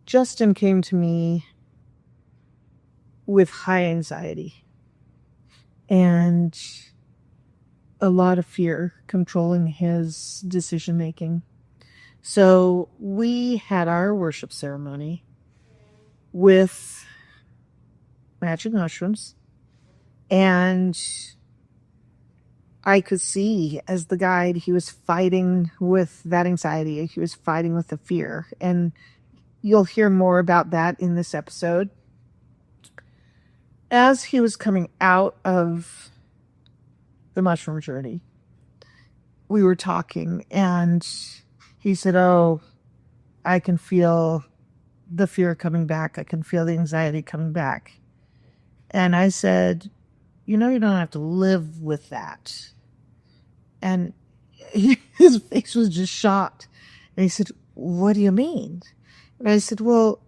Justin came to me with high anxiety and a lot of fear controlling his decision making. So we had our worship ceremony with magic mushrooms, and I could see as the guide, he was fighting with that anxiety. He was fighting with the fear. And you'll hear more about that in this episode. As he was coming out of the mushroom journey, we were talking, and he said, "Oh, I can feel the fear coming back. I can feel the anxiety coming back." And I said, "You know, you don't have to live with that." And his face was just shocked. And he said, "What do you mean?" And I said, "Well,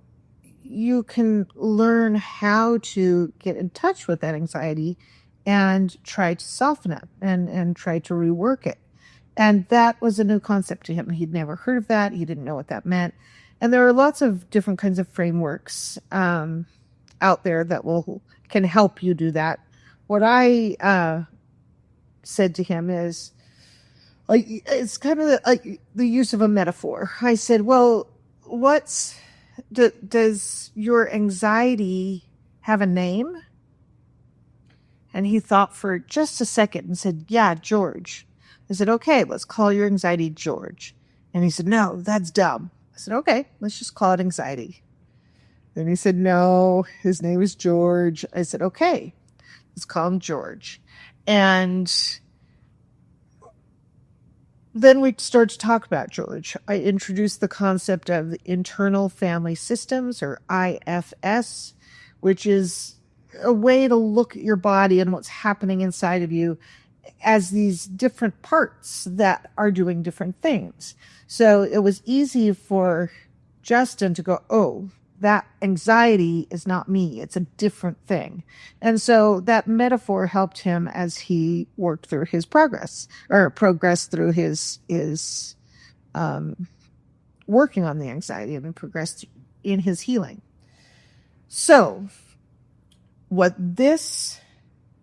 you can learn how to get in touch with that anxiety and try to soften it and try to rework it." And that was a new concept to him. He'd never heard of that. He didn't know what that meant. And there are lots of different kinds of frameworks out there that can help you do that. What I said to him is, like, it's kind of like the use of a metaphor. I said, "Well, does your anxiety have a name?" And he thought for just a second and said, "Yeah, George." I said, "Okay, let's call your anxiety George." And he said, "No, that's dumb." I said, "Okay, let's just call it anxiety." Then he said, "No, his name is George." I said, "Okay, let's call him George." And then we started to talk about George. I introduced the concept of internal family systems, or IFS, which is a way to look at your body and what's happening inside of you as these different parts that are doing different things. So it was easy for Justin to go, "Oh, that anxiety is not me. It's a different thing." And so that metaphor helped him as he worked through his progressed through his working on the anxiety and progressed in his healing. So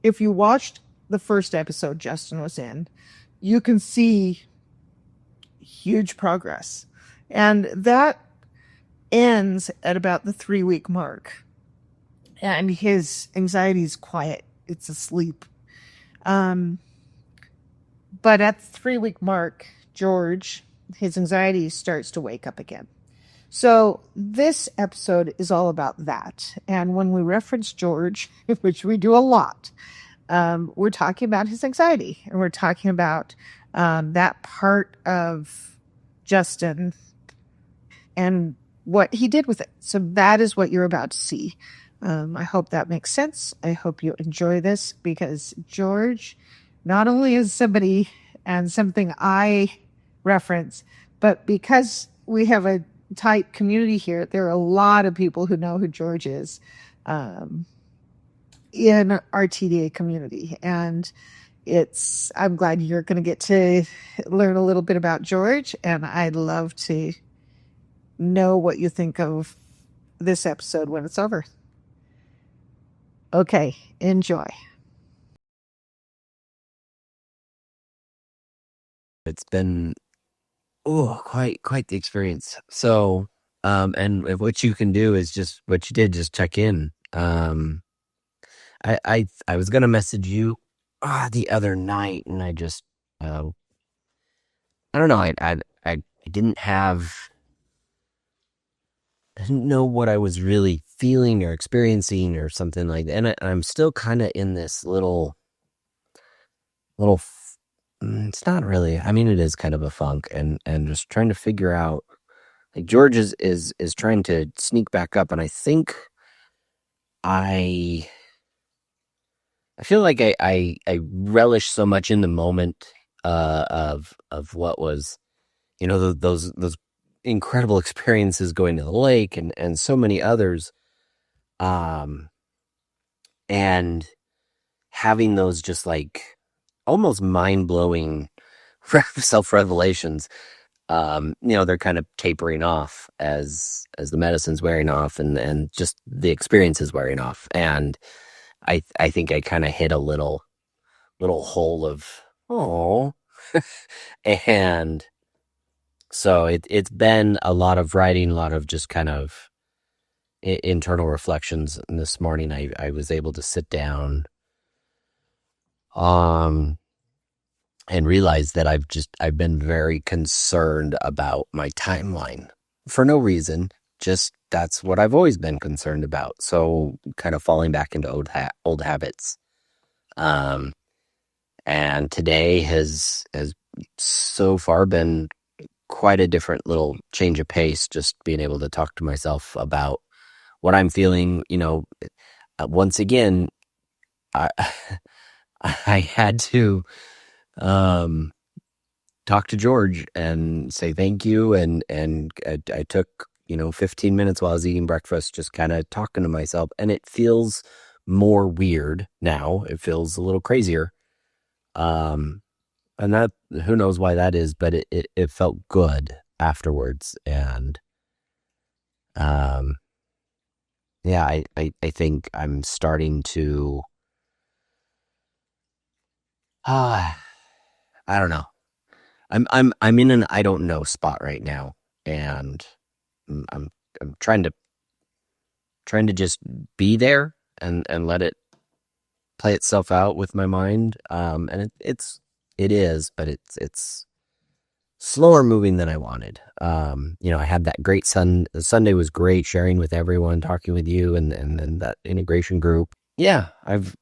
if you watched the first episode Justin was in, you can see huge progress. And that ends at about the 3-week mark. And his anxiety is quiet. It's asleep. But at the 3-week mark, George, his anxiety starts to wake up again. So this episode is all about that. And when we reference George, which we do a lot, we're talking about his anxiety. And we're talking about that part of Justin and what he did with it. So that is what you're about to see. I hope that makes sense. I hope you enjoy this, because George not only is somebody and something I reference, but because we have a tight community here, there are a lot of people who know who George is in our TDA community. And I'm glad you're going to get to learn a little bit about George, and I'd love to know what you think of this episode when it's over. Okay, enjoy. It's been quite the experience. So, and what you can do is just what you did, just check in. I was gonna message you the other night, and I just I don't know. I didn't know what I was really feeling or experiencing or something like that. And I'm still kind of in this little. It's not really. I mean, it is kind of a funk, and just trying to figure out. Like, George is trying to sneak back up, and I think I feel like I relish so much in the moment of what was, those incredible experiences going to the lake and so many others, and having those just like almost mind-blowing self-revelations they're kind of tapering off as the medicine's wearing off and just the experience is wearing off. And I think I kind of hit a little hole of, oh, and so it's been a lot of writing, a lot of just kind of internal reflections. And this morning I was able to sit down, and realize that I've been very concerned about my timeline for no reason. Just that's what I've always been concerned about. So kind of falling back into old habits. And today has so far been quite a different little change of pace. Just being able to talk to myself about what I'm feeling. Once again, I I had to talk to George and say thank you. And I took, 15 minutes while I was eating breakfast, just kind of talking to myself. And it feels more weird now. It feels a little crazier. And that, who knows why that is, but it felt good afterwards. And, yeah, I think I'm starting to, I don't know. I'm in an I don't know spot right now, and I'm trying to just be there and let it play itself out with my mind. And it is, but it's slower moving than I wanted. I had that great Sunday was great, sharing with everyone, talking with you, and then that integration group. Yeah, I've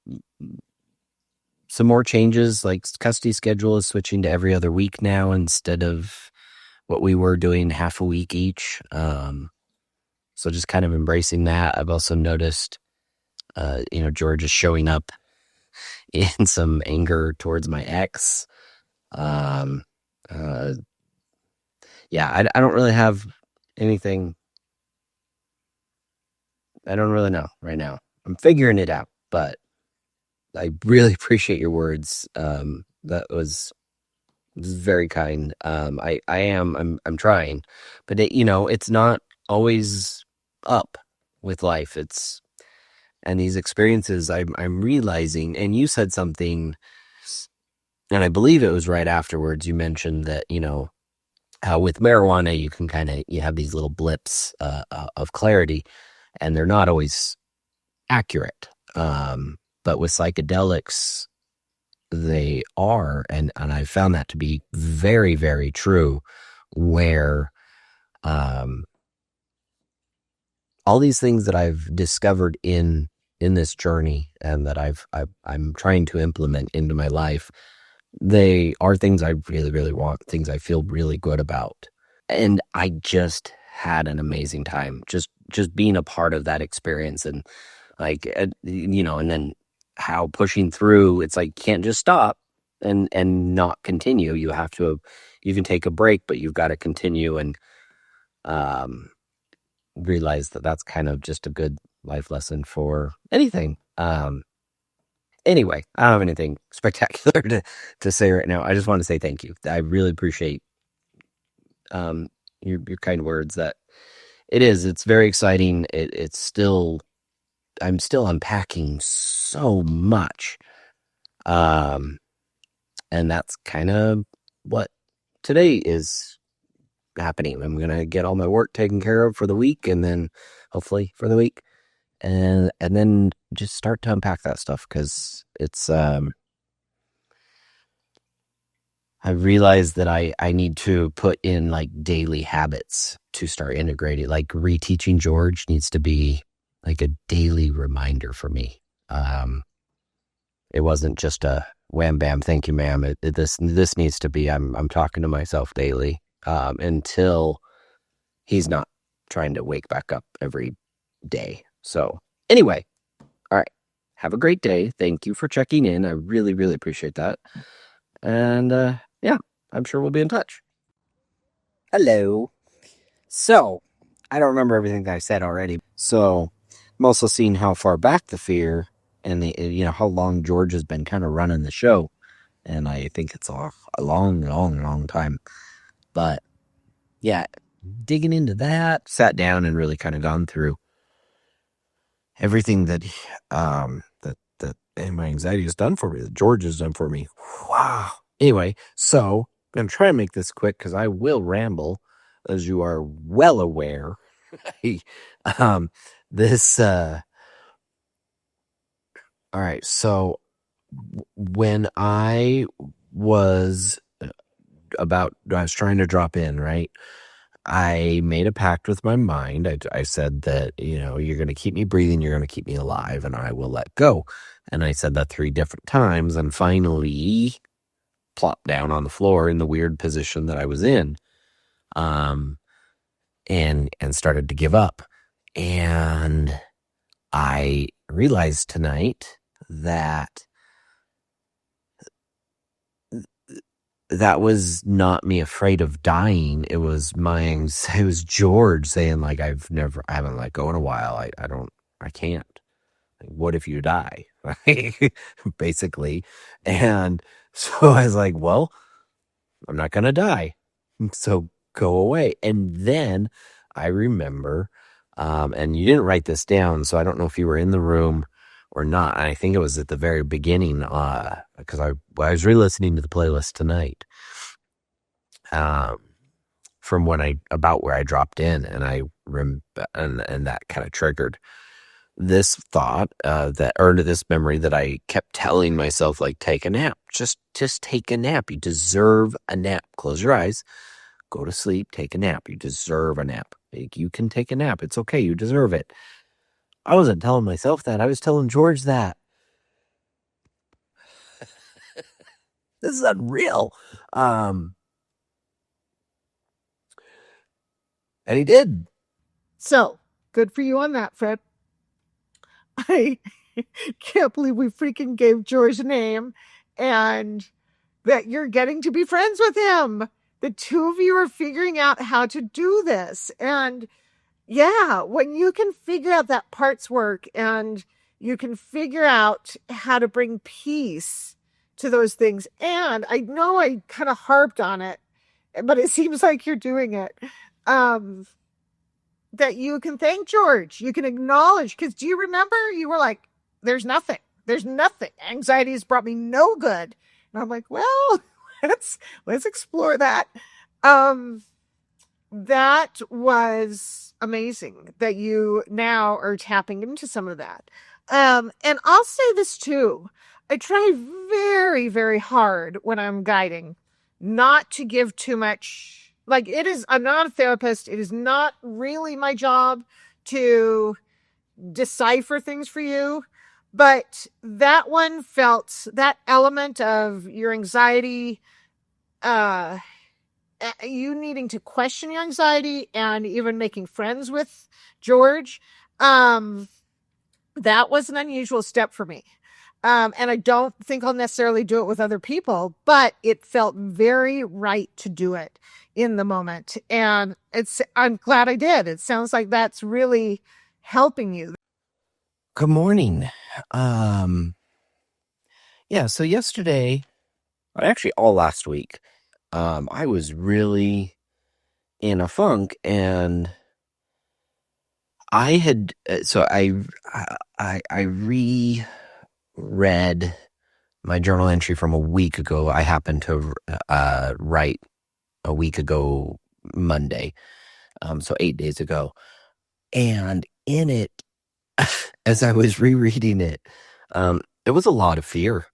some more changes, like custody schedule is switching to every other week now instead of what we were doing half a week each. So just kind of embracing that. I've also noticed, George is showing up in some anger towards my ex. Yeah, I don't really have anything. I don't really know right now. I'm figuring it out, but I really appreciate your words. That was very kind. I'm trying, but it's not always up with life. And these experiences I'm realizing, and you said something, and I believe it was right afterwards. You mentioned that, how with marijuana, you have these little blips, of clarity, and they're not always accurate. But with psychedelics, they are, and I found that to be very, very true, where all these things that I've discovered in this journey and that I'm trying to implement into my life, they are things I really, really want, things I feel really good about. And I just had an amazing time just being a part of that experience. And like, and then how pushing through, it's like, you can't just stop and not continue. You can take a break, but you've got to continue. And realize that that's kind of just a good life lesson for anything. Anyway, I don't have anything spectacular to say right now. I just want to say thank you. I really appreciate your kind words. That it's very exciting. I'm still unpacking so much. And that's kind of what today is happening. I'm gonna get all my work taken care of for the week, and then hopefully for the week, and then just start to unpack that stuff, because it's I realized that I need to put in like daily habits to start integrating. Like reteaching George needs to be like a daily reminder for me. It wasn't just a wham bam, thank you, ma'am. This needs to be, I'm talking to myself daily, until he's not trying to wake back up every day. So anyway, all right. Have a great day. Thank you for checking in. I really, really appreciate that. And yeah, I'm sure we'll be in touch. Hello. So I don't remember everything that I said already. So I'm also seeing how far back the fear and how long George has been kind of running the show. And I think it's a long, long, long time. But yeah, digging into that, sat down and really kind of gone through everything that my anxiety has done for me, that George has done for me. Wow. Anyway, so I'm gonna try and make this quick because I will ramble, as you are well aware. um, this all right. So when I was I was trying to drop in, right? I made a pact with my mind. I said that, you're going to keep me breathing, you're going to keep me alive, and I will let go. And I said that 3 different times, and finally plopped down on the floor in the weird position that I was in, and started to give up. And I realized tonight that that was not me afraid of dying. It was it was George saying, like, I haven't let go in a while. I can't. Like, what if you die? Basically. And so I was like, well, I'm not going to die. So go away. And then I remember, and you didn't write this down, so I don't know if you were in the room or not. I think it was at the very beginning, because I was re-listening to the playlist tonight, from about where I dropped in, and and that kind of triggered this thought, this memory that I kept telling myself, like, take a nap, just take a nap. You deserve a nap. Close your eyes, go to sleep, take a nap. You deserve a nap. Like, you can take a nap. It's okay. You deserve it. I wasn't telling myself that. I was telling George that. This is unreal. And he did. So good for you on that, Fred. I can't believe we freaking gave George a name and that you're getting to be friends with him. The two of you are figuring out how to do this. And yeah, when you can figure out that parts work and you can figure out how to bring peace to those things. And I know I kind of harped on it, but it seems like you're doing it. That you can thank George. You can acknowledge, because do you remember you were like, there's nothing. There's nothing. Anxiety has brought me no good. And I'm like, well, let's explore that. That was amazing that you now are tapping into some of that. And I'll say this too. I try very, very hard when I'm guiding not to give too much. Like, I'm not a therapist. It is not really my job to decipher things for you. But that element of your anxiety, you needing to question your anxiety and even making friends with George, that was an unusual step for me. And I don't think I'll necessarily do it with other people, but it felt very right to do it in the moment. And I'm glad I did. It sounds like that's really helping you. Good morning. Yeah, so yesterday, actually all last week, I was really in a funk, and I had, so I reread my journal entry from a week ago. I happened to write a week ago Monday, so 8 days ago, and in it, as I was rereading it, it was a lot of fear.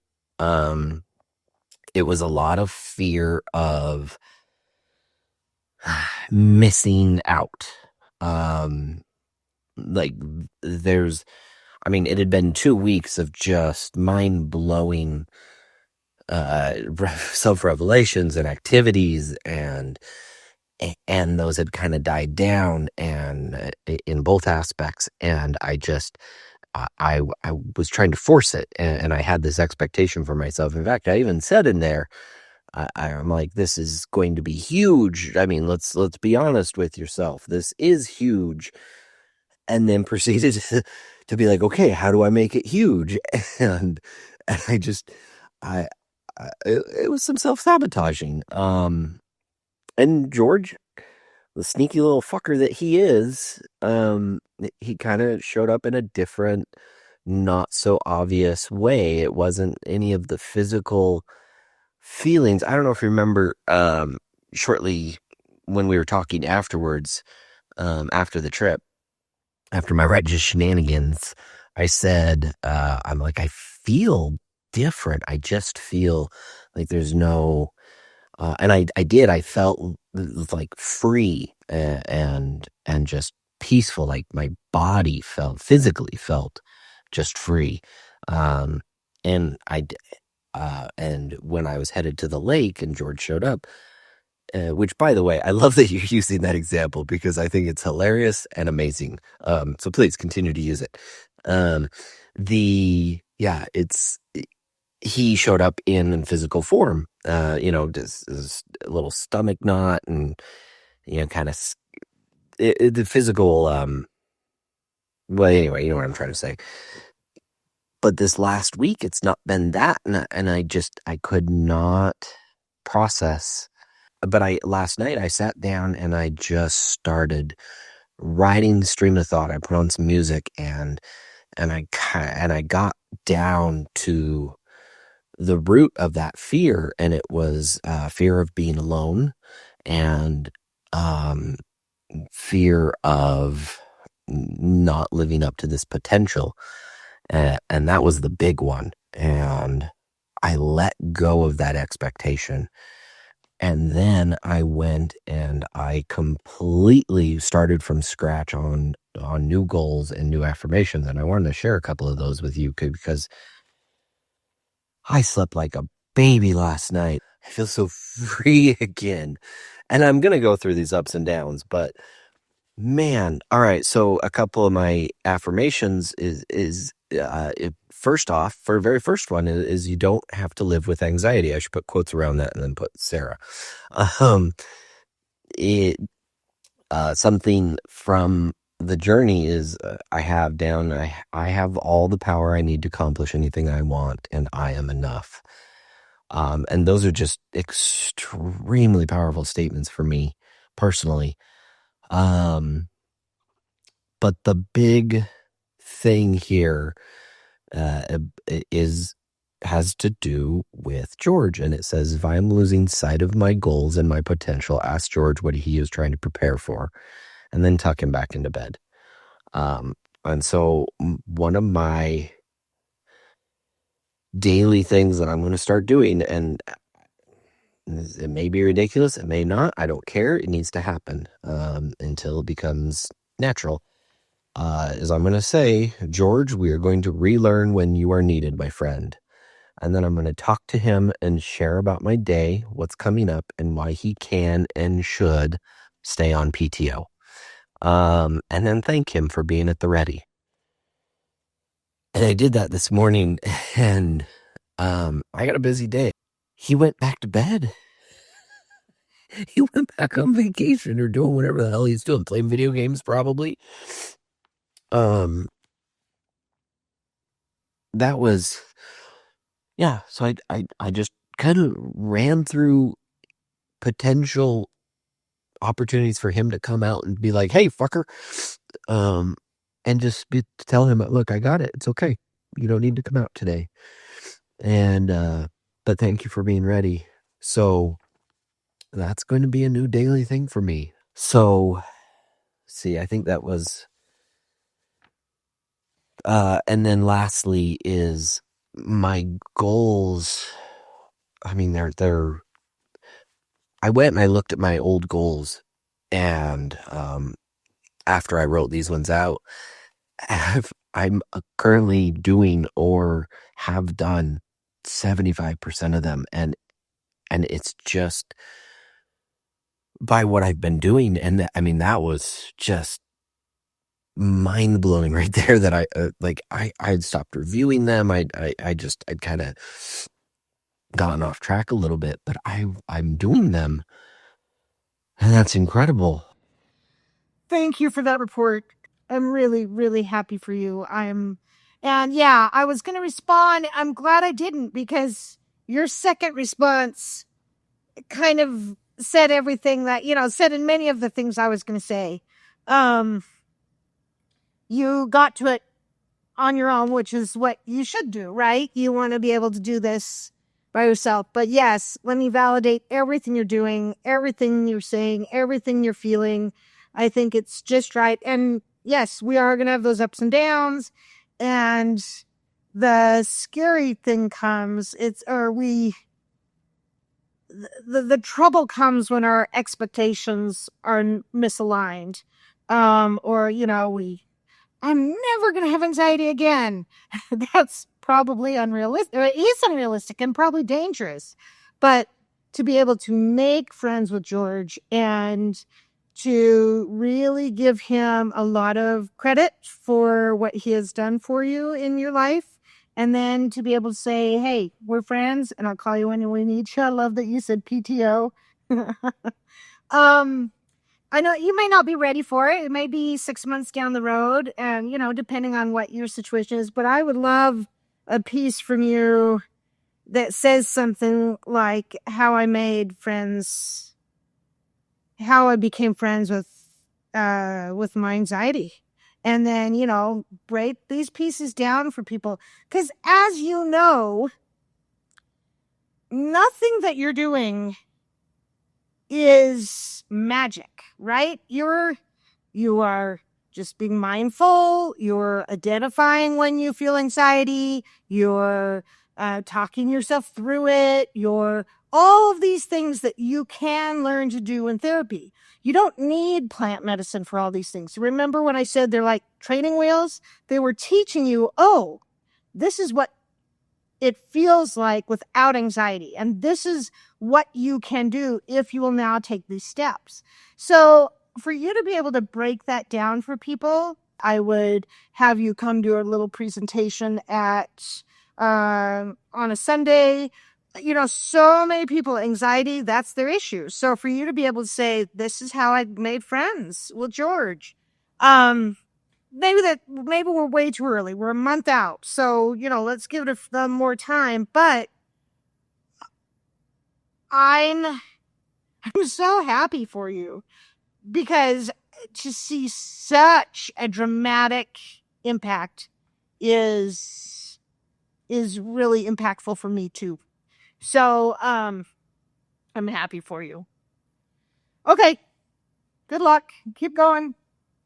It was a lot of fear of missing out. Like, it had been 2 weeks of just mind-blowing self-revelations and activities, and those had kind of died down, and in both aspects, and I was trying to force it, and I had this expectation for myself. In fact, I even said in there, I'm like, this is going to be huge. I mean, let's be honest with yourself. This is huge. And then proceeded to be like, okay, how do I make it huge? And I just, it was some self-sabotaging. And George the sneaky little fucker that he is, he kind of showed up in a different, not so obvious way. It wasn't any of the physical feelings. I don't know if you remember, shortly when we were talking afterwards, after the trip, after my righteous shenanigans, I said, I'm like, I feel different. I just feel like there's no, and I did. I felt like free and just peaceful. Like my body felt physically felt just free. Um, and and when I was headed to the lake and George showed up, which by the way, I love that you're using that example because I think it's hilarious and amazing. So please continue to use it. Um, yeah, he showed up in physical form, this little stomach knot and, kind of the physical, well, anyway, you know what I'm trying to say. But this last week, it's not been that. And I could not process. But last night I sat down and I just started writing the stream of thought. I put on some music and I got down to the root of that fear, and it was fear of being alone and um, fear of not living up to this potential, and that was the big one. And I let go of that expectation, and then I went and I completely started from scratch on new goals and new affirmations. And I wanted to share a couple of those with you because I slept like a baby last night. I feel so free again. And I'm going to go through these ups and downs, but man, all right. So a couple of my affirmations first off, for very first one is you don't have to live with anxiety. I should put quotes around that and then put Sarah. Um, it, something from the journey is I have all the power I need to accomplish anything I want, and I am enough. And those are just extremely powerful statements for me personally. But the big thing here is has to do with George, and it says, if I'm losing sight of my goals and my potential, ask George what he is trying to prepare for, and then tuck him back into bed. And so one of my daily things that I'm going to start doing, and it may be ridiculous, it may not, I don't care, it needs to happen until it becomes natural, is I'm going to say, George, we are going to relearn when you are needed, my friend. And then I'm going to talk to him and share about my day, what's coming up, and why he can and should stay on PTO. And then thank him for being at the ready. And I did that this morning, and I got a busy day. He went back to bed. He went back on vacation or doing whatever the hell he's doing, playing video games probably. That was, yeah. So I just kind of ran through potential opportunities for him to come out and be like, "Hey, fucker," and just tell him, "Look, I got it. It's okay. You don't need to come out today." And but thank you for being ready. So that's going to be a new daily thing for me. So, see, I think that was, and then lastly is my goals. I mean, they're. I went and I looked at my old goals, and after I wrote these ones out, I'm currently doing or have done 75% of them, and it's just by what I've been doing, and I mean that was just mind blowing right there. That I'd stopped reviewing them. I'd kind of gotten off track a little bit, but I'm doing them, and that's incredible. Thank you for that report. I'm really, really happy for you. And yeah, I was going to respond. I'm glad I didn't because your second response kind of said everything that, said in many of the things I was going to say. You got to it on your own, which is what you should do, right? You want to be able to do this by yourself. But yes, let me validate everything you're doing, everything you're saying, everything you're feeling. I think it's just right. And yes, we are going to have those ups and downs. And the scary thing comes, the trouble comes when our expectations are misaligned. I'm never going to have anxiety again. That's probably unrealistic. It is unrealistic and probably dangerous. But to be able to make friends with George and to really give him a lot of credit for what he has done for you in your life. And then to be able to say, hey, we're friends and I'll call you when we need you. I love that you said PTO. I know you may not be ready for it. It may be 6 months down the road and, depending on what your situation is, but I would love a piece from you that says something like how I became friends with my anxiety. And then, break these pieces down for people. Because as you know, nothing that you're doing is magic, right? You are just being mindful. You're identifying when you feel anxiety. You're talking yourself through it. You're all of these things that you can learn to do in therapy. You don't need plant medicine for all these things. Remember when I said they're like training wheels? They were teaching you, oh, this is what it feels like without anxiety. And this is what you can do if you will now take these steps. So for you to be able to break that down for people, I would have you come do a little presentation on a Sunday. So many people, anxiety, that's their issue. So for you to be able to say, this is how I made friends with George. Maybe we're way too early. We're a month out. So, let's give it more time. But I'm so happy for you because to see such a dramatic impact is really impactful for me too. So, I'm happy for you. Okay. Good luck. Keep going.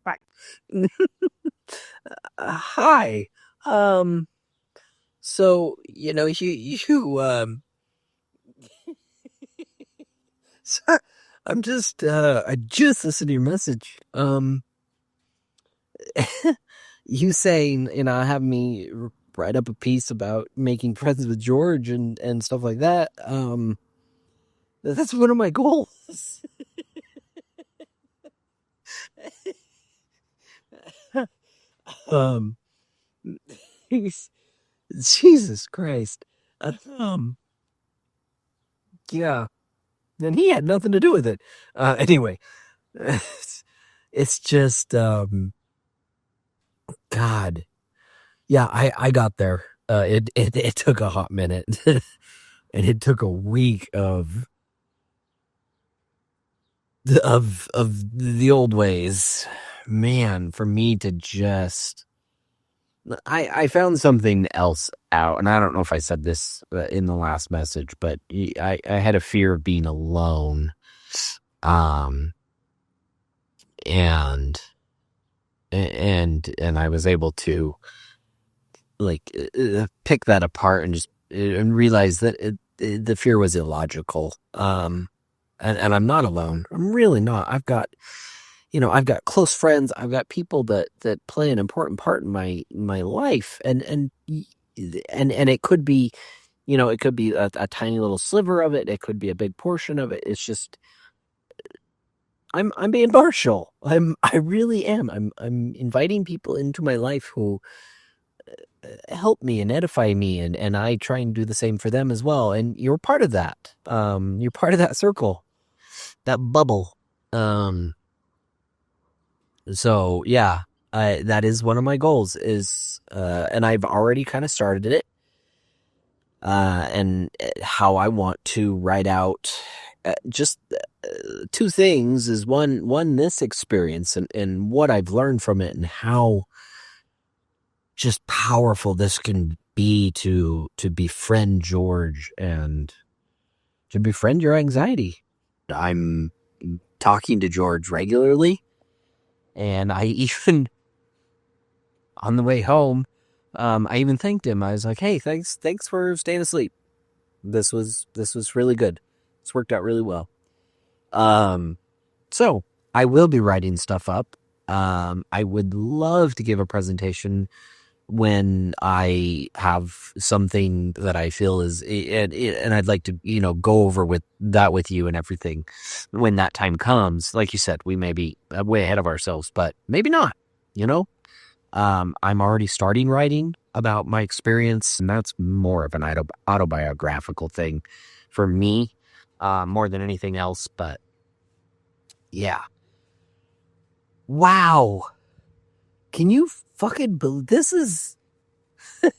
Bye. Hi. So, so I just listened to your message. You saying, have me write up a piece about making friends with George and stuff like that. That's one of my goals. um, Jesus Christ. Yeah. And he had nothing to do with it. Anyway, it's just, God. Yeah, I got there. It took a hot minute. And it took a week of the old ways. Man, for me to just... I found something else out, and I don't know if I said this in the last message, but I had a fear of being alone. And I was able to pick that apart and just realize that the fear was illogical. And I'm not alone. I'm really not. I've got close friends. I've got people that play an important part in my life, and it could be, it could be a tiny little sliver of it. It could be a big portion of it. It's just, I'm being partial. I really am. I'm inviting people into my life who help me and edify me, and I try and do the same for them as well. And you're part of that. You're part of that circle, that bubble. So yeah, that is one of my goals is, and I've already kind of started it, and how I want to write out just two things is one this experience and what I've learned from it and how just powerful this can be to befriend George and to befriend your anxiety. I'm talking to George regularly, and I even on the way home, I even thanked him. I was like, "Hey, thanks for staying asleep. This was really good. This worked out really well." So I will be writing stuff up. I would love to give a presentation when I have something that I feel is, and I'd like to, go over with you and everything when that time comes. Like you said, we may be way ahead of ourselves, but maybe not, I'm already starting writing about my experience, and that's more of an autobiographical thing for me, more than anything else. But yeah. Wow. Can you fucking believe this is God,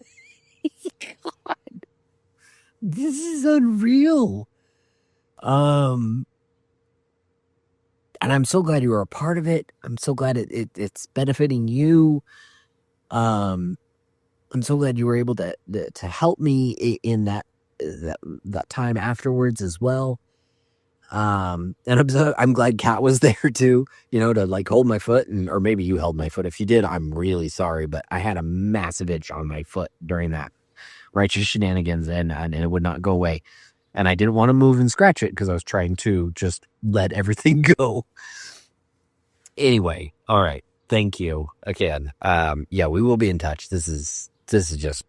this is unreal. And I'm so glad you were a part of it. I'm so glad it's benefiting you. I'm so glad you were able to help me in that time afterwards as well. And I'm glad Kat was there too, to like hold my foot, or maybe you held my foot. If you did, I'm really sorry, but I had a massive itch on my foot during that righteous shenanigans, and it would not go away. And I didn't want to move and scratch it because I was trying to just let everything go. Anyway, all right. Thank you again. Yeah, we will be in touch. This is just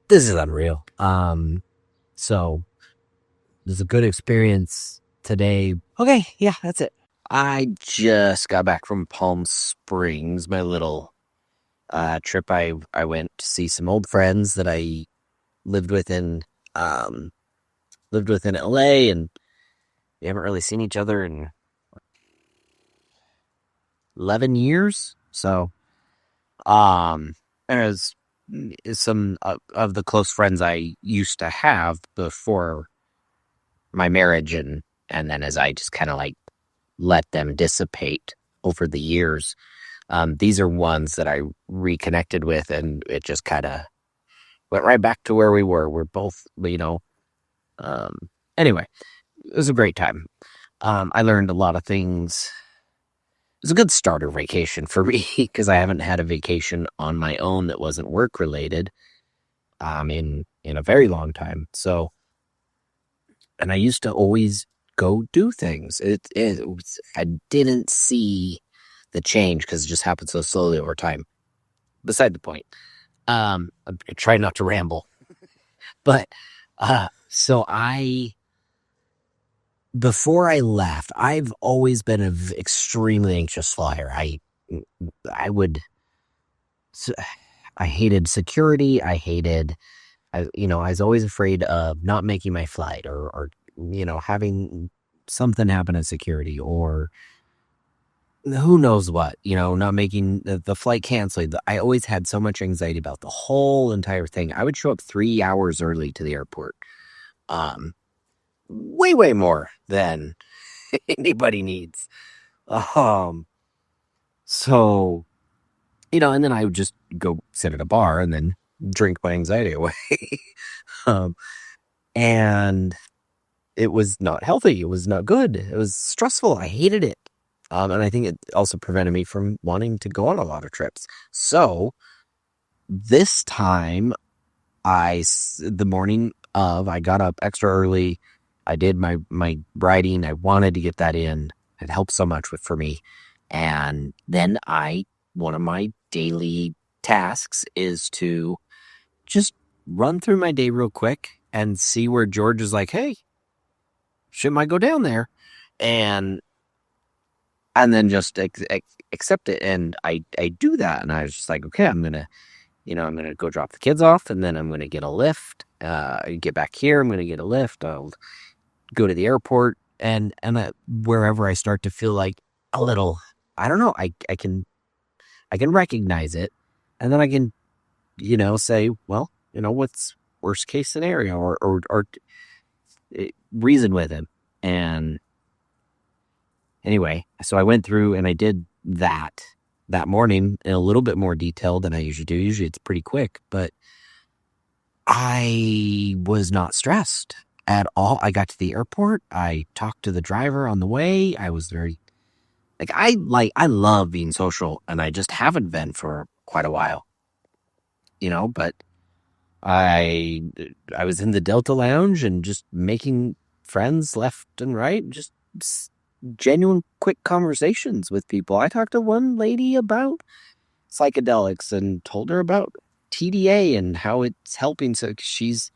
this is unreal. So it was a good experience today. Okay, yeah, that's it. I just got back from Palm Springs, my little trip. I went to see some old friends that I lived with in LA, and we haven't really seen each other in 11 years. So, there's some of the close friends I used to have before my marriage, and then as I just kind of like let them dissipate over the years, these are ones that I reconnected with, and it just kind of went right back to where we were. We're both, anyway, it was a great time. I learned a lot of things. It was a good starter vacation for me because I haven't had a vacation on my own that wasn't work related in a very long time. So, and I used to always go do things. I didn't see the change because it just happened so slowly over time. Beside the point. I try not to ramble, but so before I left, I've always been an extremely anxious flyer. I hated security. I was always afraid of not making my flight or having something happen at security, or who knows what, not making the flight canceled. I always had so much anxiety about the whole entire thing. I would show up 3 hours early to the airport. Way more than anybody needs. So, and then I would just go sit at a bar and then drink my anxiety away. And it was not healthy. It was not good. It was stressful. I hated it. And I think it also prevented me from wanting to go on a lot of trips. So this time, the morning of, I got up extra early. I did my writing. I wanted to get that in. It helped so much for me. And then one of my daily tasks is to just run through my day real quick and see where George is like, hey, shouldn't I go down there? And then just accept it. And I do that. And I was just like, okay, I'm going to go drop the kids off, and then I'm going to get a lift, get back here. I'm going to get a lift. I'll go to the airport, and wherever I start to feel like a little, I don't know, I can recognize it. And then I can, say, well, what's worst case scenario, or reason with him. And anyway, so I went through and I did that morning in a little bit more detail than I usually do. Usually it's pretty quick, but I was not stressed at all. I got to the airport. I talked to the driver on the way. I was very I love being social, and I just haven't been for quite a while, but I was in the Delta Lounge and just making friends left and right, just genuine quick conversations with people. I talked to one lady about psychedelics and told her about TDA and how it's helping. So she's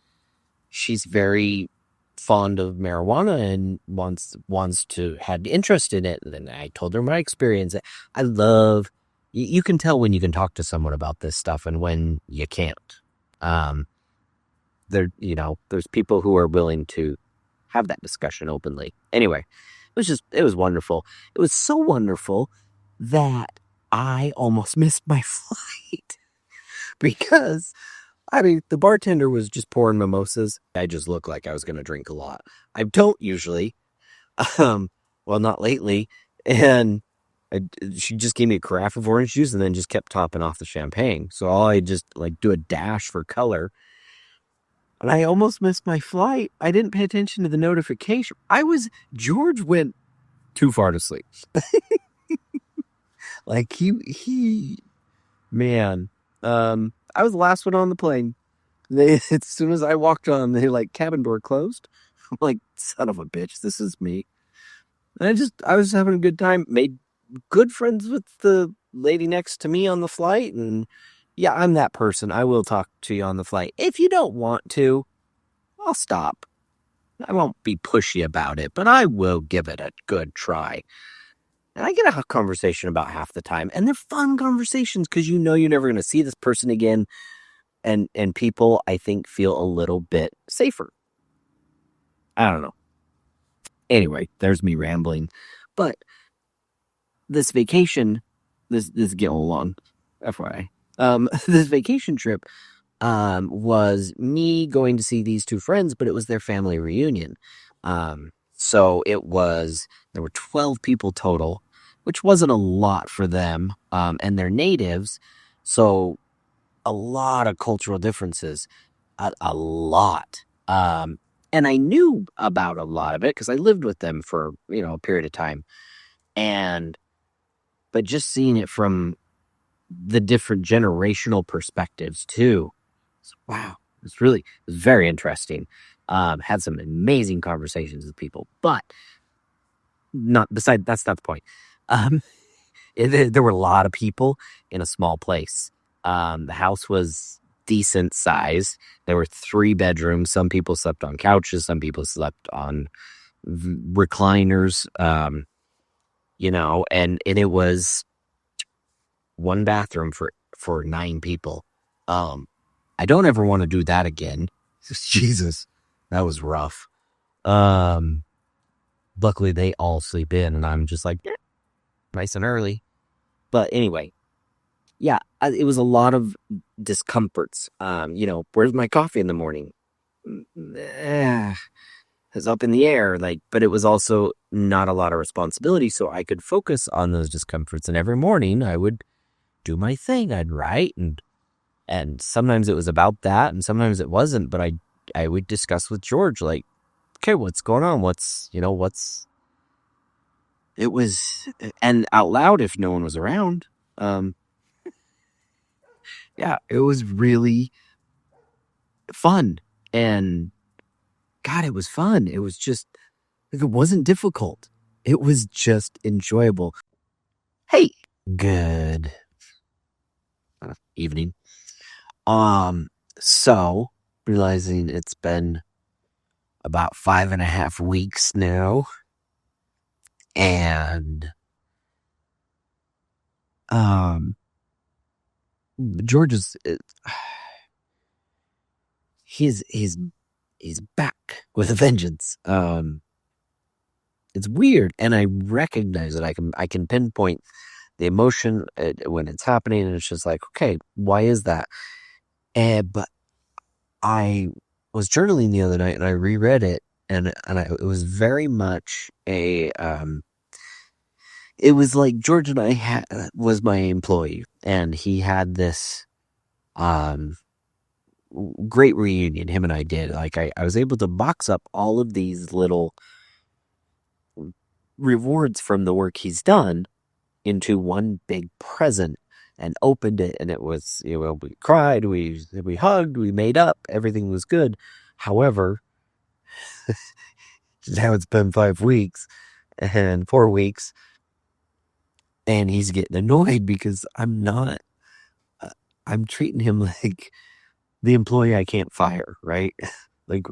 very fond of marijuana and wants to had interest in it. And then I told her my experience. I love, you can tell when you can talk to someone about this stuff and when you can't. There's people who are willing to have that discussion openly. Anyway, it was wonderful. It was so wonderful that I almost missed my flight because, the bartender was just pouring mimosas. I just looked like I was going to drink a lot. I don't usually, not lately. And she just gave me a carafe of orange juice and then just kept topping off the champagne. So I just do a dash for color. And I almost missed my flight. I didn't pay attention to the notification. George went too far to sleep. I was the last one on the plane. As soon as I walked on, cabin door closed. I'm like, son of a bitch, this is me. And I was having a good time. Made good friends with the lady next to me on the flight. And yeah, I'm that person. I will talk to you on the flight. If you don't want to, I'll stop. I won't be pushy about it, but I will give it a good try. And I get a conversation about half the time. And they're fun conversations because you're never going to see this person again. And people, I think, feel a little bit safer. I don't know. Anyway, there's me rambling. But this vacation, this is getting along, FYI. This vacation trip was me going to see these two friends, but it was their family reunion. So there were 12 people total, which wasn't a lot for them. And they're natives. So a lot of cultural differences, a lot. And I knew about a lot of it because I lived with them for, a period of time. But just seeing it from the different generational perspectives too. Wow. It was very interesting. Had some amazing conversations with people, but that's not the point. There were a lot of people in a small place. The house was decent size. There were 3 bedrooms. Some people slept on couches. Some people slept on recliners, and it was 1 bathroom for 9 people. I don't ever want to do that again. Jesus, that was rough. Luckily they all sleep in and I'm just nice and early. But anyway, yeah, it was a lot of discomforts. Where's my coffee in the morning? It's up in the air, but it was also not a lot of responsibility, so I could focus on those discomforts. And every morning I would do my thing. I'd write, and sometimes it was about that, and sometimes it wasn't. But I would discuss with George, okay, what's going on? It was, and out loud if no one was around. Yeah, it was really fun. And God, it was fun. It was just, it wasn't difficult. It was just enjoyable. Hey, good evening. So realizing it's been about 5.5 weeks now. And, George is, he's back with a vengeance. It's weird, and I recognize it. I can pinpoint the emotion when it's happening, and it's just okay, why is that? But I was journaling the other night, and I reread it, it was very much a it was like George and I was my employee, and he had this great reunion him and I did. Like I was able to box up all of these little rewards from the work he's done into one big present, and opened it, and it was, we cried, we hugged, we made up, everything was good. However, now it's been 5 weeks and 4 weeks, and he's getting annoyed because I'm treating him like the employee I can't fire, right? Like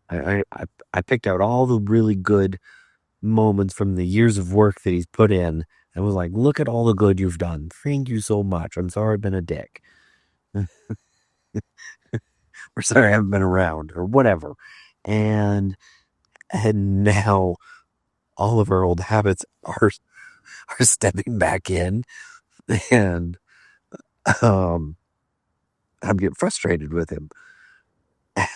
I picked out all the really good moments from the years of work that he's put in, and was like, look at all the good you've done. Thank you so much. I'm sorry I've been a dick. Or sorry I haven't been around, or whatever. And now all of our old habits are stepping back in, and I'm getting frustrated with him.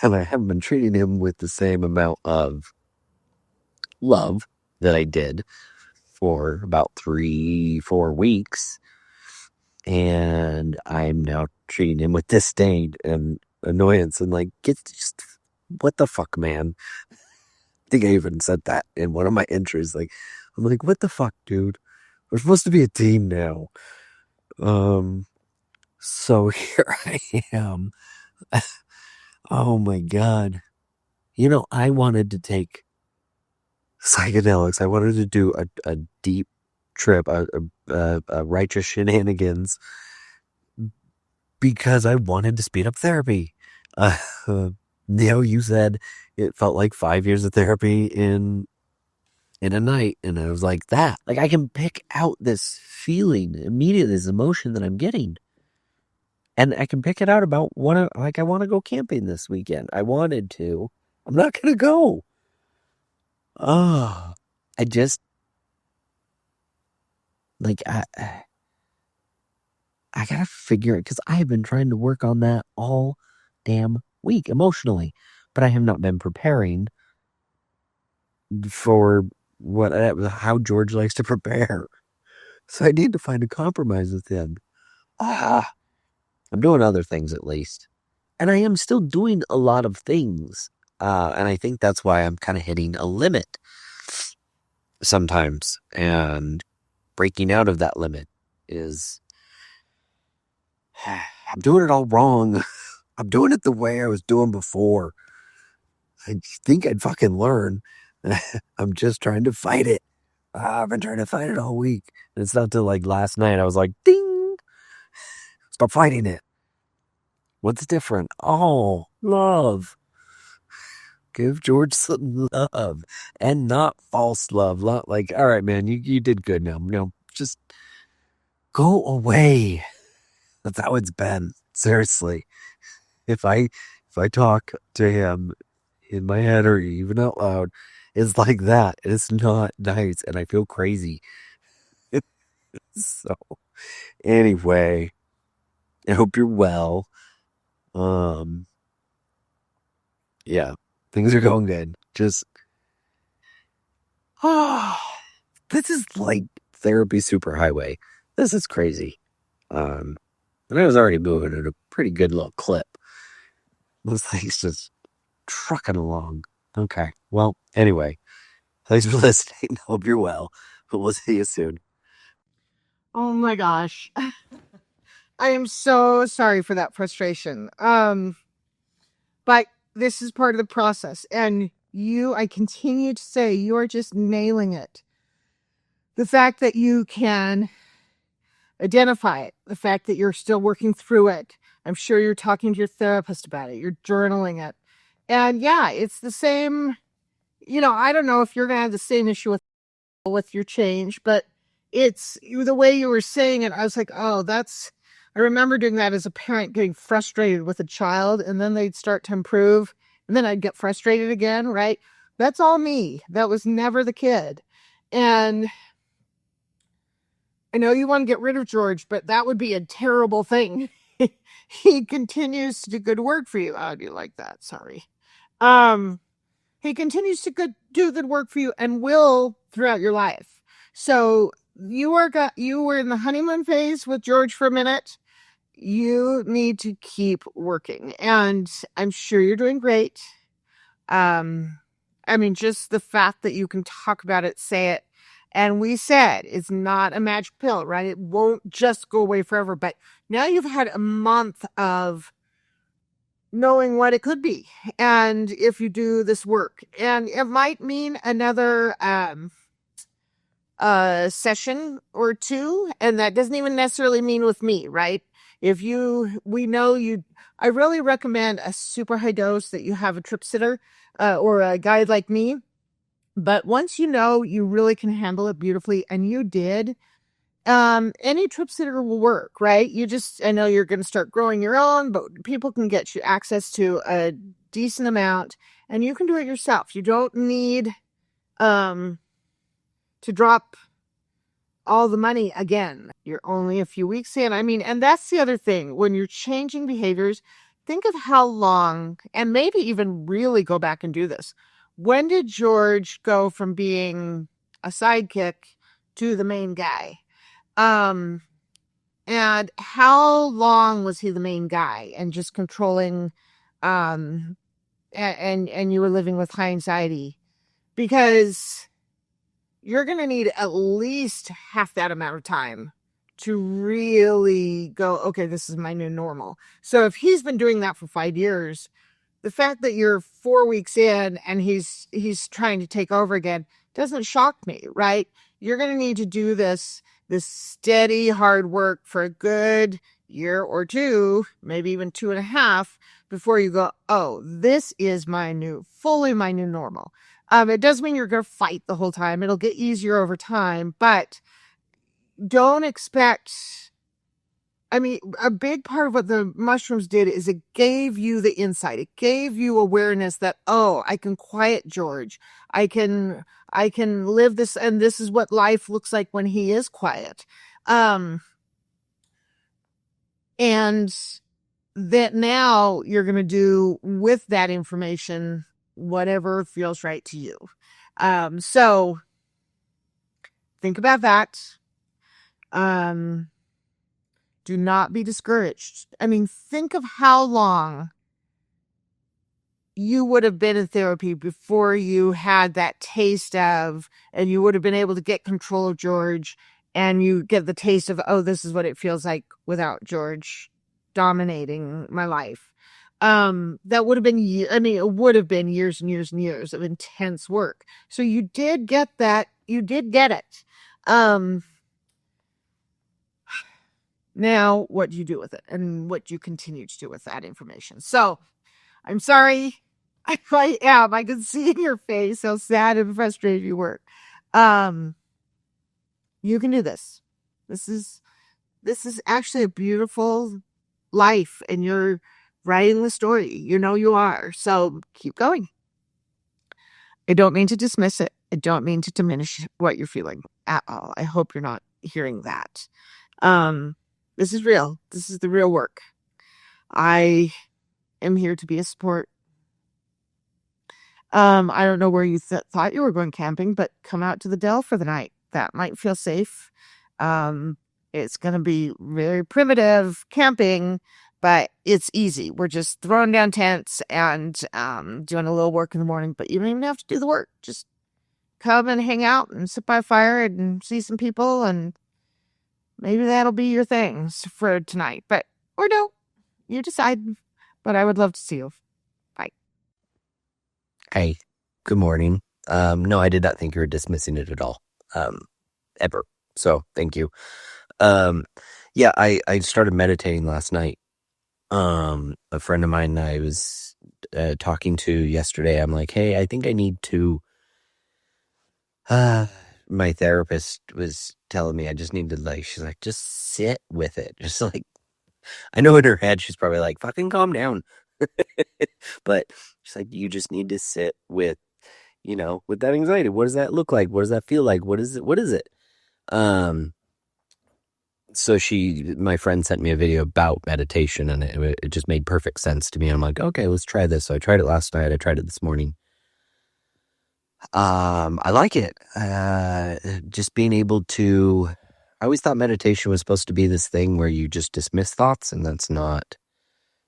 And I haven't been treating him with the same amount of love that I did for about 3-4 weeks. And I'm now treating him with disdain and annoyance, and like, what the fuck, man? I think I even said that in one of my entries. Like, I'm like, what the fuck, dude? We're supposed to be a team now. So here I am. Oh my God. I wanted to take psychedelics. I wanted to do a deep trip, a righteous shenanigans, because I wanted to speed up therapy. You said it felt like 5 years of therapy in a night, and I was like, that. Like, I can pick out this feeling immediately, this emotion that I'm getting. And I can pick it out about I want to go camping this weekend. I wanted to. I'm not going to go. Oh, I just, like, I gotta figure it, because I have been trying to work on that all damn week emotionally, but I have not been preparing for how George likes to prepare. So I need to find a compromise with him. I'm doing other things, at least. And I am still doing a lot of things. And I think that's why I'm kind of hitting a limit sometimes. And breaking out of that limit is... I'm doing it all wrong. I'm doing it the way I was doing before. I think I'd fucking learn. I'm just trying to fight it. I've been trying to fight it all week. And it's not till like last night I was like, ding! Stop fighting it. What's different? Oh, love. Give George some love. And not false love. Not like, all right, man, you did good now. Just go away. That's how it's been. Seriously. If I talk to him in my head or even out loud, it's like that. It's not nice, and I feel crazy. So, anyway, I hope you're well. Yeah, things are going good. Just, this is like therapy superhighway. This is crazy. And I was already moving at a pretty good little clip. Looks like it's just trucking along. Okay. Well, anyway, thanks for listening. Hope you're well. But we'll see you soon. Oh my gosh. I am so sorry for that frustration. But this is part of the process. And I continue to say, you are just nailing it. The fact that you can identify it, the fact that you're still working through it. I'm sure you're talking to your therapist about it. You're journaling it. And yeah, it's the same. I don't know if you're going to have the same issue with your change, but it's the way you were saying it. I was like, oh, I remember doing that as a parent, getting frustrated with a child, and then they'd start to improve, and then I'd get frustrated again, right? That's all me. That was never the kid. And I know you want to get rid of George, but that would be a terrible thing. He continues to do good work for you. How do you like that? Sorry. he continues to do good work for you and will throughout your life. So you were in the honeymoon phase with George for a minute. You need to keep working, and I'm sure you're doing great. I mean, just the fact that you can talk about it, say it, and we said it's not a magic pill, right? It won't just go away forever, but now you've had a month of knowing what it could be, and if you do this work, and it might mean another session or two, and that doesn't even necessarily mean with me, right? I really recommend a super high dose that you have a trip sitter or a guide like me. But once you know you really can handle it beautifully, and you did, any trip sitter will work, right? I know you're going to start growing your own, but people can get you access to a decent amount, and you can do it yourself. You don't need to drop all the money again. You're only a few weeks in. I mean, and that's the other thing. When you're changing behaviors, think of how long, and maybe even really go back and do this. When did George go from being a sidekick to the main guy? And how long was he the main guy and just controlling, and you were living with high anxiety? Because you're going to need at least half that amount of time to really go, okay, this is my new normal. So if he's been doing that for 5 years, the fact that you're 4 weeks in and he's trying to take over again doesn't shock me, right? You're going to need to do this steady hard work for a good year or two, maybe even 2.5, before you go, oh, this is fully my new normal. It does mean you're going to fight the whole time. It'll get easier over time, but don't expect. I mean, a big part of what the mushrooms did is it gave you the insight. It gave you awareness that, oh, I can quiet George. I can live this, and this is what life looks like when he is quiet. And that now you're going to do with that information whatever feels right to you. So think about that. Do not be discouraged. I mean, think of how long you would have been in therapy before you had that taste of, and you would have been able to get control of George, and you get the taste of, oh, this is what it feels like without George dominating my life. That would have been, it would have been years and years and years of intense work. So you did get that. You did get it. Now, what do you do with it, and what do you continue to do with that information? So I'm sorry. I am. I can see in your face how sad and frustrated you were. You can do this. This is actually a beautiful life, and you're writing the story. You know you are. So keep going. I don't mean to dismiss it. I don't mean to diminish what you're feeling at all. I hope you're not hearing that. This is real. This is the real work. I am here to be a support. I don't know where you thought you were going camping, but come out to the Dell for the night. That might feel safe. It's going to be very primitive camping, but it's easy. We're just throwing down tents and doing a little work in the morning, but you don't even have to do the work. Just come and hang out and sit by a fire and see some people, and maybe that'll be your things for tonight. Or no, you decide. But I would love to see you. Bye. Hey, good morning. No, I did not think you were dismissing it at all. Ever. So thank you. Yeah, I started meditating last night. A friend of mine I was talking to yesterday, I'm like, hey, I think I need to, my therapist was telling me I just need to, she's like, just sit with it. Just I know in her head, she's probably like, fucking calm down. But she's like, you just need to sit with, with that anxiety. What does that look like? What does that feel like? What is it? So my friend sent me a video about meditation, and it just made perfect sense to me. I'm like, okay, let's try this. So I tried it last night. I tried it this morning. I like it. Just being able to, I always thought meditation was supposed to be this thing where you just dismiss thoughts, and that's not,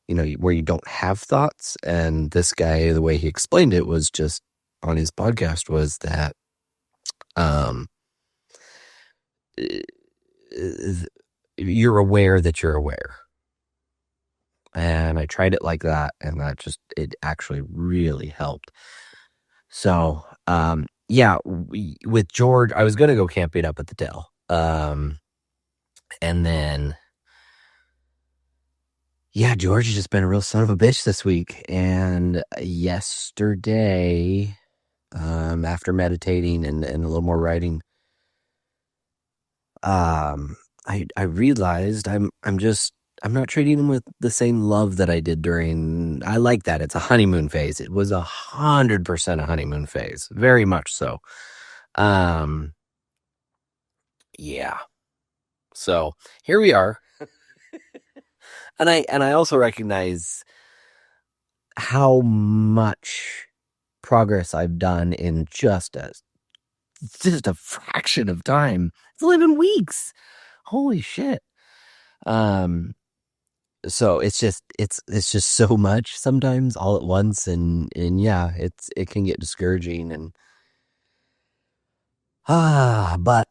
where you don't have thoughts. And this guy, the way he explained it was just on his podcast was that, um, you're aware that you're aware. And I tried it like that, and it actually really helped. So, yeah, with George, I was going to go camping up at the Dell. And then, yeah, George has just been a real son of a bitch this week. And yesterday, after meditating and a little more writing, I realized I'm not treating him with the same love that I did during. I like that it's a honeymoon phase. It was 100% a honeymoon phase, very much so. Yeah. So here we are, and I also recognize how much progress I've done in just a fraction of time. It's 11 weeks. Holy shit. So it's just so much sometimes all at once, and yeah, it can get discouraging, and but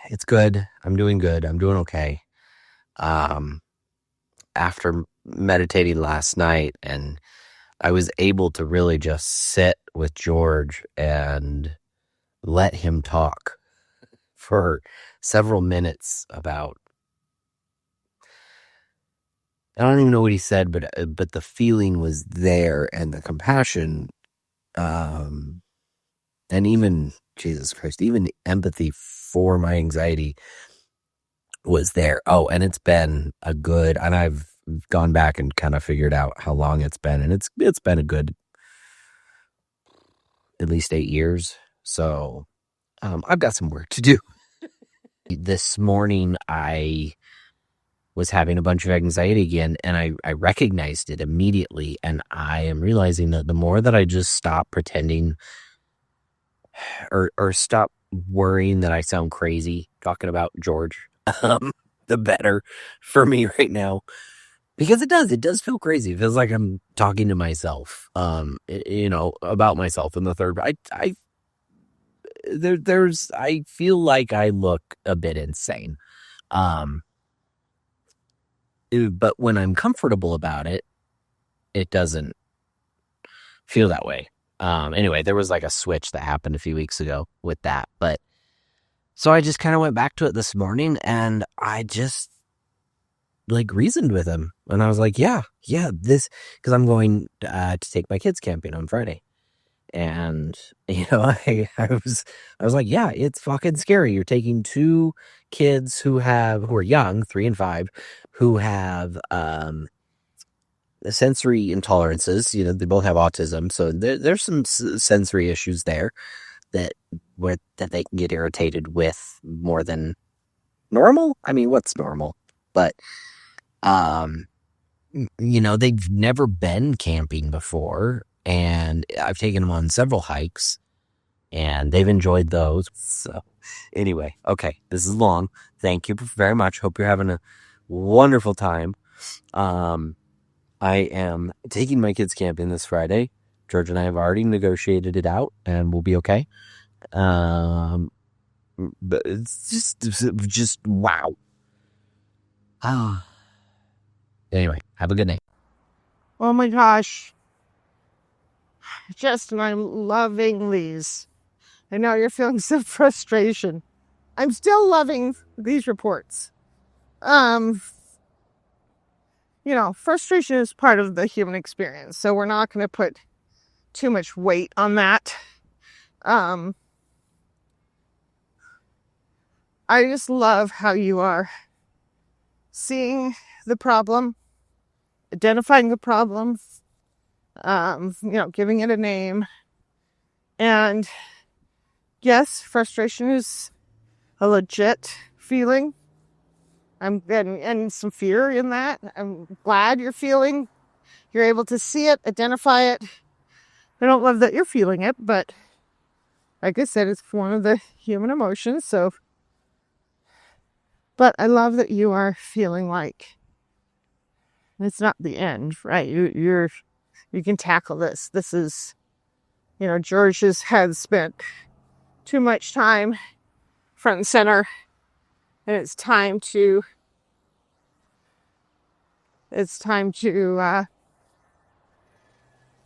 it's good. I'm doing good. I'm doing okay. After meditating last night, and I was able to really just sit with George and let him talk for several minutes about, I don't even know what he said, but the feeling was there, and the compassion, and even, Jesus Christ, even the empathy for my anxiety was there. Oh, and it's been and I've gone back and kind of figured out how long it's been, and it's been a good at least 8 years. So, I've got some work to do. This morning, I was having a bunch of anxiety again, and I recognized it immediately, and I am realizing that the more that I just stop pretending or stop worrying that I sound crazy talking about George, the better for me right now, because it does feel crazy. It feels like I'm talking to myself, about myself in the third. I feel like I look a bit insane. But when I'm comfortable about it, it doesn't feel that way. Anyway, there was like a switch that happened a few weeks ago with that. But so I just kind of went back to it this morning, and I just reasoned with him. And I was like, yeah, because I'm going to take my kids camping on Friday. And, I was like, yeah, it's fucking scary. You're taking 2 kids who are young, 3 and 5, who have sensory intolerances. They both have autism, so there's some sensory issues there that they can get irritated with more than normal. I mean, what's normal? But they've never been camping before, and I've taken them on several hikes, and they've enjoyed those. So anyway, okay, this is long. Thank you very much. Hope you're having a wonderful time. I am taking my kids camping this Friday. George and I have already negotiated it out, and we'll be okay. But it's just wow. Anyway, have a good night. Oh my gosh. Justin, I'm loving these. I know you're feeling some frustration. I'm still loving these reports. Frustration is part of the human experience, so we're not going to put too much weight on that. I just love how you are seeing the problem, identifying the problem, giving it a name. And yes, frustration is a legit feeling. I'm getting some fear in that. I'm glad you're able to see it, identify it. I don't love that you're feeling it, but like I said, it's one of the human emotions. So, but I love that you are feeling like it's not the end, right? You can tackle this. This is, George has spent too much time front and center, and it's time to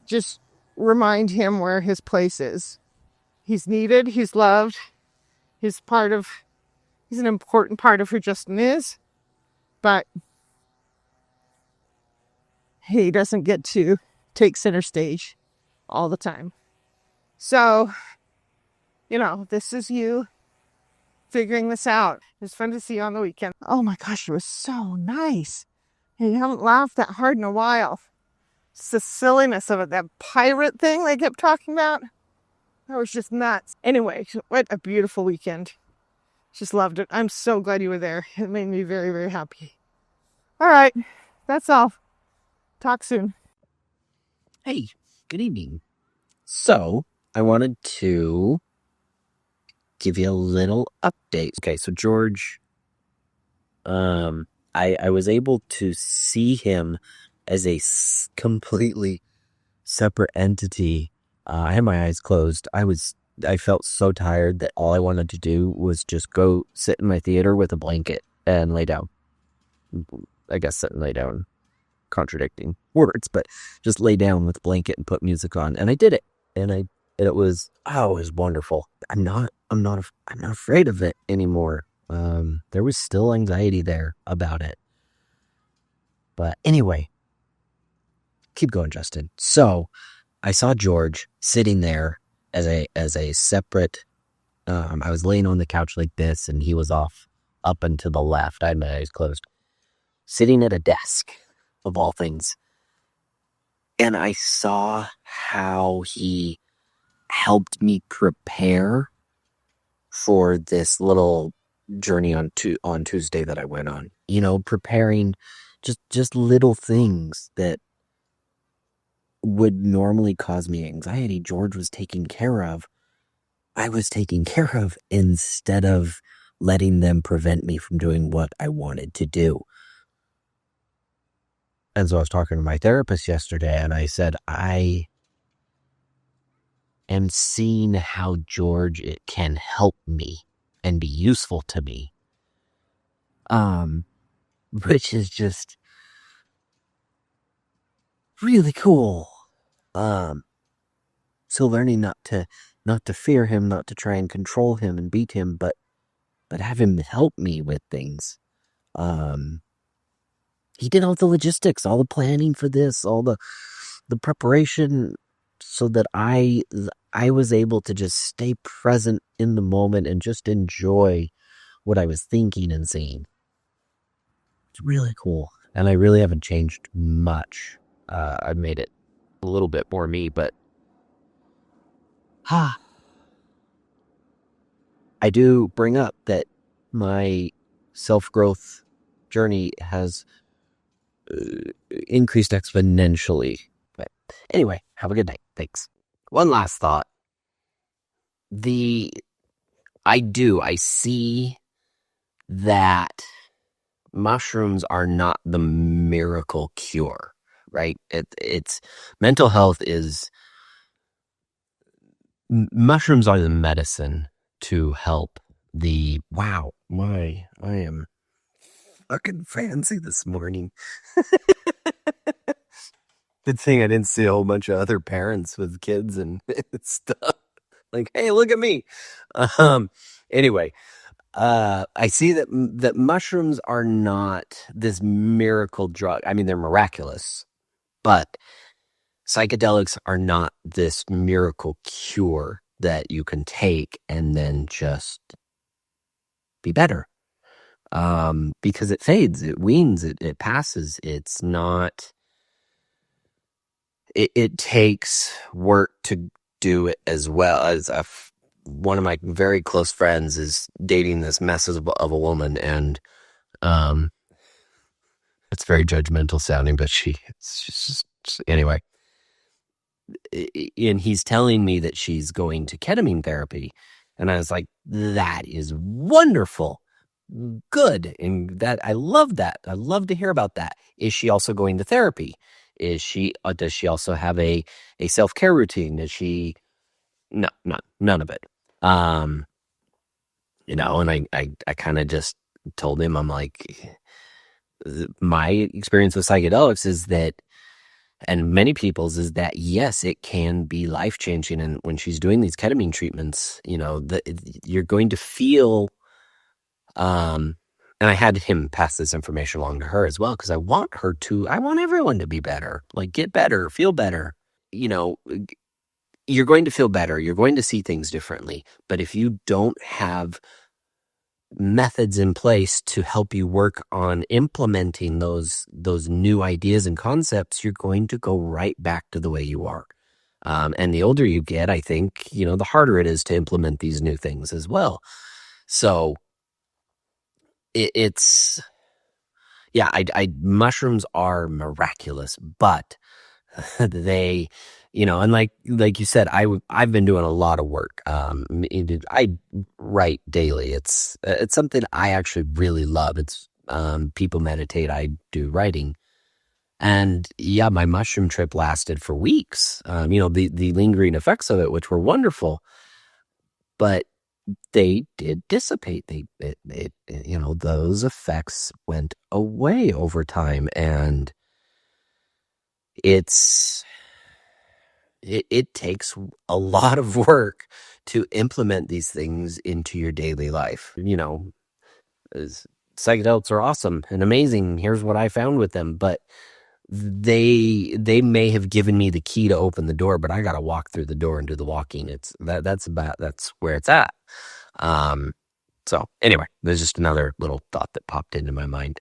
just remind him where his place is. He's needed, he's loved, he's an important part of who Justin is, but he doesn't get to take center stage all the time. So, this is you figuring this out. It was fun to see you on the weekend. Oh my gosh, it was so nice. You haven't laughed that hard in a while. It's the silliness of it, that pirate thing they kept talking about. That was just nuts. Anyway, what a beautiful weekend. Just loved it. I'm so glad you were there. It made me very, very happy. All right, that's all. Talk soon. Hey, good evening. So, I wanted to give you a little update. Okay, so George, I was able to see him as a completely separate entity. I had my eyes closed. I felt so tired that all I wanted to do was just go sit in my theater with a blanket and lay down. I guess sit and lay down, contradicting words, but just lay down with a blanket and put music on. And I did it. And it was wonderful. I'm not afraid of it anymore. There was still anxiety there about it. But anyway, keep going, Justin. So I saw George sitting there as a separate, I was laying on the couch like this, and he was off up and to the left. I had my eyes closed, sitting at a desk of all things. And I saw how he helped me prepare for this little journey on Tuesday that I went on. Preparing just little things that would normally cause me anxiety. George was taking care of. I was taking care of instead of letting them prevent me from doing what I wanted to do. And so I was talking to my therapist yesterday, and I said, I am seeing how George it can help me and be useful to me. Which is just really cool. So learning not to fear him, not to try and control him and beat him, but have him help me with things. He did all the logistics, all the planning for this, all the preparation, so that I was able to just stay present in the moment and just enjoy what I was thinking and seeing. It's really cool. And I really haven't changed much. I've made it a little bit more me, but I do bring up that my self-growth journey has increased exponentially. But anyway, have a good night. Thanks. One last thought. I see that mushrooms are not the miracle cure, right? It's mental health is, mushrooms are the medicine to help I am fucking fancy this morning. Good thing I didn't see a whole bunch of other parents with kids and stuff. Like, hey, look at me. Anyway, I see that mushrooms are not this miracle drug. I mean, they're miraculous, but psychedelics are not this miracle cure that you can take and then just be better. Because it fades, it weans, it passes. It's not, it takes work to do it as well. As one of my very close friends is dating this mess of a woman, and it's very judgmental sounding, but it's just anyway. and he's telling me that she's going to ketamine therapy. And I was like, that is wonderful. Good. And that, I love that. I love to hear about that. Is she also going to therapy? Does she also have a self-care routine? Is she, no, none of it. And I kind of just told him, I'm like, my experience with psychedelics is that, and many people's is that, yes, it can be life-changing. And when she's doing these ketamine treatments, you're going to feel, and I had him pass this information along to her as well, because I want everyone to be better, like get better, feel better. You're going to feel better. You're going to see things differently. But if you don't have methods in place to help you work on implementing those new ideas and concepts, you're going to go right back to the way you are. And the older you get, I think, the harder it is to implement these new things as well. So mushrooms are miraculous, but they, and like you said, I've been doing a lot of work. I write daily. It's something I actually really love. It's, people meditate, I do writing. And yeah, my mushroom trip lasted for weeks. The lingering effects of it, which were wonderful, but they did dissipate. Those effects went away over time, and it takes a lot of work to implement these things into your daily life. Psychedelics are awesome and amazing. Here's what I found with them, but they may have given me the key to open the door, but I got to walk through the door and do the walking. That's where it's at. So anyway, there's just another little thought that popped into my mind.